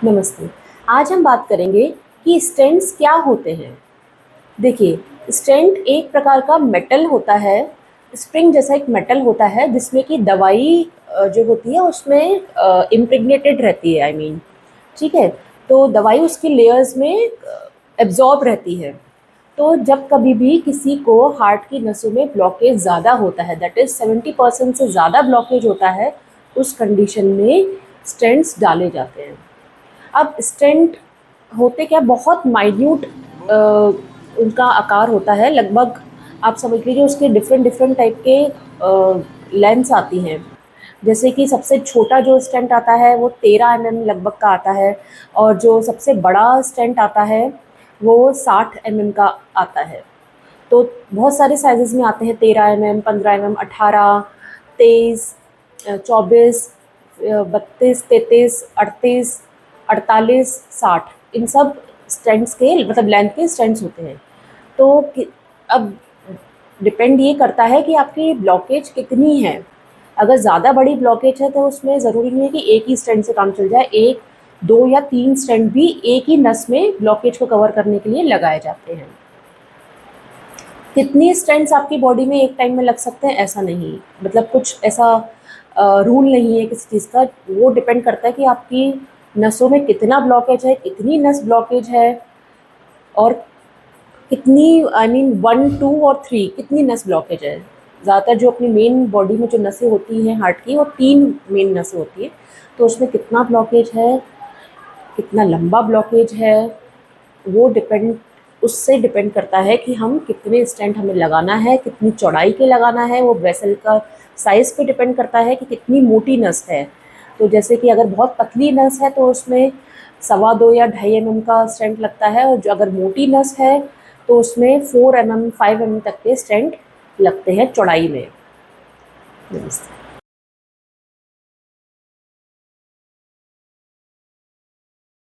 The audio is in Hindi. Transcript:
नमस्ते। आज हम बात करेंगे कि स्टेंट्स क्या होते हैं। देखिए, स्टेंट एक प्रकार का मेटल होता है, स्प्रिंग जैसा एक मेटल होता है जिसमें कि दवाई जो होती है उसमें इम्प्रेग्नेटेड रहती है, ठीक है? तो दवाई उसकी लेयर्स में एब्ज़ॉर्ब रहती है। तो जब कभी भी किसी को हार्ट की नसों में ब्लॉकेज ज़्यादा होता है, दैट इज़ 70% से ज़्यादा ब्लॉकेज होता है, उस कंडीशन में स्टेंट्स डाले जाते हैं। अब स्टेंट होते क्या, बहुत माइन्यूट उनका आकार होता है। लगभग आप समझ लीजिए उसके डिफरेंट डिफरेंट टाइप के लेंस आती हैं। जैसे कि सबसे छोटा जो स्टेंट आता है वो 13 mm लगभग का आता है, और जो सबसे बड़ा स्टेंट आता है वो 60 mm का आता है। तो बहुत सारे साइजेस में आते हैं, 13 mm, 15 mm, 18, 23, 24, 32, 33, 38, 48, 60, इन सब स्टेंट्स के मतलब लेंथ के स्टेंट्स होते हैं। तो अब डिपेंड ये करता है कि आपकी ब्लॉकेज कितनी है। अगर ज़्यादा बड़ी ब्लॉकेज है तो उसमें ज़रूरी नहीं है कि एक ही स्टेंट से काम चल जाए। 1, 2 या 3 स्टेंट भी एक ही नस में ब्लॉकेज को कवर करने के लिए लगाए जाते हैं। कितनी स्टेंट्स आपकी बॉडी में एक टाइम में लग सकते हैं ऐसा नहीं, मतलब कुछ ऐसा रूल नहीं है किसी चीज़ का। वो डिपेंड करता है कि आपकी नसों में कितना ब्लॉकेज है, कितनी नस ब्लॉकेज है, और कितनी 1, 2 और 3 कितनी नस ब्लॉकेज है। ज़्यादातर जो अपनी मेन बॉडी में जो नसें होती हैं हार्ट की, वो 3 मेन नसें होती हैं। तो उसमें कितना ब्लॉकेज है, कितना लंबा ब्लॉकेज है, वो उससे डिपेंड करता है कि हम कितने स्टेंट हमें लगाना है, कितनी चौड़ाई के लगाना है। वो वेसल का साइज़ पे डिपेंड करता है कि कितनी मोटी नस है। तो जैसे कि अगर बहुत पतली नस है तो उसमें 2.25 या 2.5 mm का स्टेंट लगता है, और जो अगर मोटी नस है तो उसमें 4 mm, 5 mm तक के स्टेंट लगते हैं चौड़ाई में। नमस्ते।